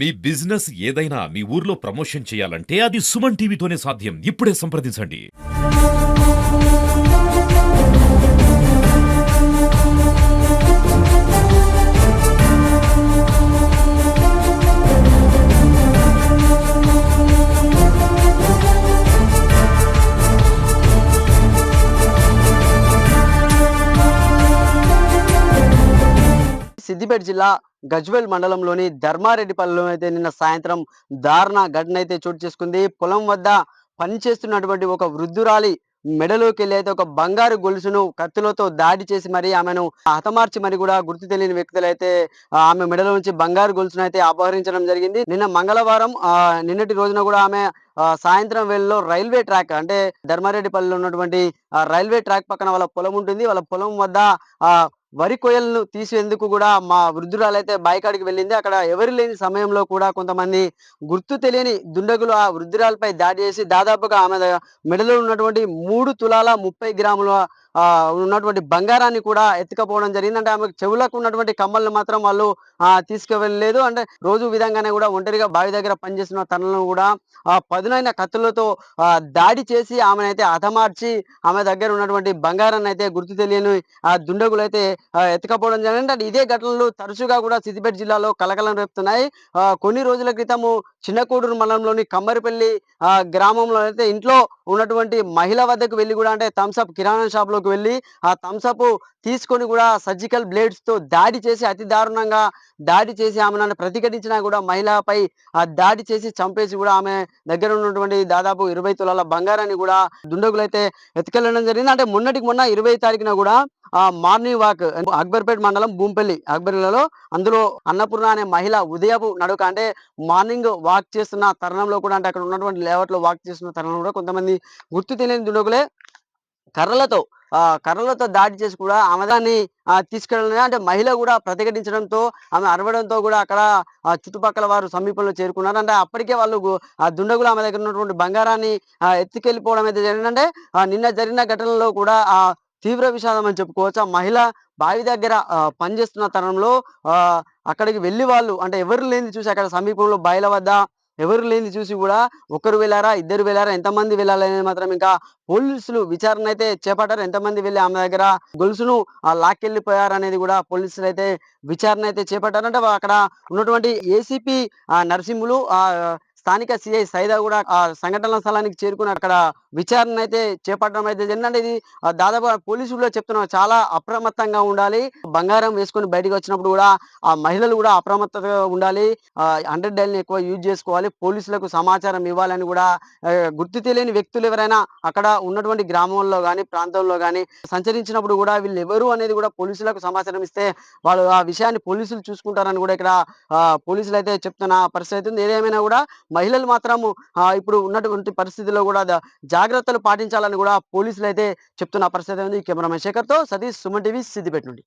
మీ business ఏదైనా మీ ఊర్లో promotion చేయాలంటే అది సుమన్ టీవీతోనే సాధ్యం. ఇప్పుడే సంప్రదించండి. సిద్దిపేట జిల్లా గజ్వేల్ మండలంలోని ధర్మారెడ్డిపల్లిలో అయితే నిన్న సాయంత్రం దారుణ ఘటన అయితే చోటు చేసుకుంది. పొలం వద్ద పనిచేస్తున్నటువంటి ఒక వృద్ధురాలి మెడలోకి వెళ్ళి అయితే ఒక బంగారు గొలుసును కత్తులతో దాడి చేసి మరి ఆమెను హతమార్చి మరి కూడా గుర్తు తెలియని వ్యక్తులు అయితే ఆమె మెడలో నుంచి బంగారు గొలుసును అయితే అపహరించడం జరిగింది. నిన్న మంగళవారం నిన్నటి రోజున కూడా ఆమె సాయంత్రం వేళలో రైల్వే ట్రాక్ అంటే ధర్మారెడ్డిపల్లిలో ఉన్నటువంటి రైల్వే ట్రాక్ పక్కన వాళ్ళ పొలం ఉంటుంది. వాళ్ళ పొలం వద్ద ఆ వరి కొయ్యలను తీసేందుకు కూడా మా వృద్ధురాలైతే బాయికాడికి వెళ్ళింది. అక్కడ ఎవరు లేని సమయంలో కూడా కొంతమంది గుర్తు తెలియని దుండగులు ఆ వృద్ధురాలపై దాడి చేసి దాదాపుగా ఆమె మెడలో ఉన్నటువంటి 3 తులాల 30 గ్రాముల ఉన్నటువంటి బంగారాన్ని కూడా ఎత్తుకపోవడం జరిగింది. అంటే ఆమెకు చెవులకు ఉన్నటువంటి కమ్మలను మాత్రం వాళ్ళు తీసుకువెళ్ళలేదు. అంటే రోజు విధంగానే కూడా ఒంటరిగా బావి దగ్గర పనిచేస్తున్న తనలను కూడా పదునైన కత్తులతో దాడి చేసి ఆమెనైతే హతమార్చి ఆమె దగ్గర ఉన్నటువంటి బంగారాన్ని అయితే గుర్తు తెలియని దుండగులైతే ఎత్తుకపోవడం జరిగింది. అంటే ఇదే ఘటనలు తరచుగా కూడా సిద్దిపేట జిల్లాలో కలకలం రేపుతున్నాయి. కొన్ని రోజుల క్రితము చిన్నకోడూరు మండలంలోని కమ్మరిపల్లి గ్రామంలో అయితే ఇంట్లో ఉన్నటువంటి మహిళ వద్దకు వెళ్ళి కూడా అంటే థమ్సప్ కిరాణా షాప్‌లోకి వెళ్ళి ఆ థమ్సప్ తీసుకొని కూడా సర్జికల్ బ్లేడ్స్‌తో దాడి చేసి అతి దారుణంగా దాడి చేసి ఆమెను ప్రతిఘటించినా కూడా మహిళపై దాడి చేసి చంపేసి కూడా ఆమె దగ్గర ఉన్నటువంటి దాదాపు 20 తులాల బంగారాన్ని కూడా దుండగులైతే ఎత్తుకెళ్ళడం జరిగింది. అంటే మొన్నటికి మొన్న 20 తారీఖున కూడా మార్నింగ్ వాక్ అక్బర్‌పేట్ మండలం భూంపల్లి అక్బర్‌లలో అందులో అన్నపూర్ణ అనే మహిళ ఉదయపు నడక అంటే మార్నింగ్ వాక్ చేస్తున్న తరుణంలో కూడా అంటే అక్కడ ఉన్నటువంటి లేఅవుట్‌లో వాక్ చేస్తున్న తరుణంలో కూడా కొంతమంది గుర్తు తెలియని దుండగులే కర్రలతో కర్రలతో దాడి చేసి కూడా ఆమె దాన్ని తీసుకెళ్ళడం అంటే మహిళ కూడా ప్రతిఘటించడంతో ఆమె అరవడంతో కూడా అక్కడ చుట్టుపక్కల వారు సమీపంలో చేరుకున్నారు. అంటే అప్పటికే వాళ్ళు ఆ దుండగులు ఆమె దగ్గర ఉన్నటువంటి బంగారాన్ని ఎత్తుకెళ్ళిపోవడం అయితే జరిగిందంటే నిన్న జరిగిన ఘటనలో కూడా తీవ్ర విషాదం అని చెప్పుకోవచ్చు. ఆ మహిళ బావి దగ్గర పనిచేస్తున్న తరుణంలో అక్కడికి వెళ్లి వాళ్ళు అంటే ఎవరు లేనిది చూసి అక్కడ సమీపంలో బాయిల వద్ద ఎవరు లేనిది చూసి కూడా ఒకరు వెళ్లారా? ఇద్దరు వెళ్లారా? ఎంతమంది వెళ్లాలనేది మాత్రం ఇంకా పోలీసులు విచారణ అయితే చేపట్టారు. ఎంతమంది వెళ్లి ఆమె దగ్గర గొలుసును లాక్కెళ్ళిపోయారనేది కూడా పోలీసులైతే విచారణ అయితే చేపట్టారు. అంటే అక్కడ ఉన్నటువంటి ఏసీపీ నరసింహులు స్థానిక సీఐ సైదా కూడా ఆ సంఘటన స్థలానికి చేరుకొని అక్కడ విచారణ అయితే చేపట్టడం అయితే జరిగింది. అంటే ఇది దాదాపుగా పోలీసులు కూడా చెప్తున్నారు చాలా అప్రమత్తంగా ఉండాలి. బంగారం వేసుకొని బయటికి వచ్చినప్పుడు కూడా ఆ మహిళలు కూడా అప్రమత్తతగా ఉండాలి. 100 డయల్‌ని ఎక్కువ యూజ్ చేసుకోవాలి. పోలీసులకు సమాచారం ఇవ్వాలని కూడా గుర్తు తెలియని వ్యక్తులు ఎవరైనా అక్కడ ఉన్నటువంటి గ్రామంలో గాని, ప్రాంతంలో గాని సంచరించినప్పుడు కూడా వీళ్ళెవరు అనేది కూడా పోలీసులకు సమాచారం ఇస్తే వాళ్ళు ఆ విషయాన్ని పోలీసులు చూసుకుంటారని కూడా ఇక్కడ పోలీసులైతే చెప్తున్న పరిస్థితి ఉంది. ఏదేమైనా కూడా మహిళలు మాత్రము ఇప్పుడు ఉన్నటువంటి పరిస్థితుల్లో కూడా జాగ్రత్తలు పాటించాలని కూడా పోలీసులైతే చెప్తున్న పరిస్థితి ఉంది. కెమెరామెన్ శేఖర్‌తో సతీష్ సుమన్ టీవీ సిద్దిపేట నుండి.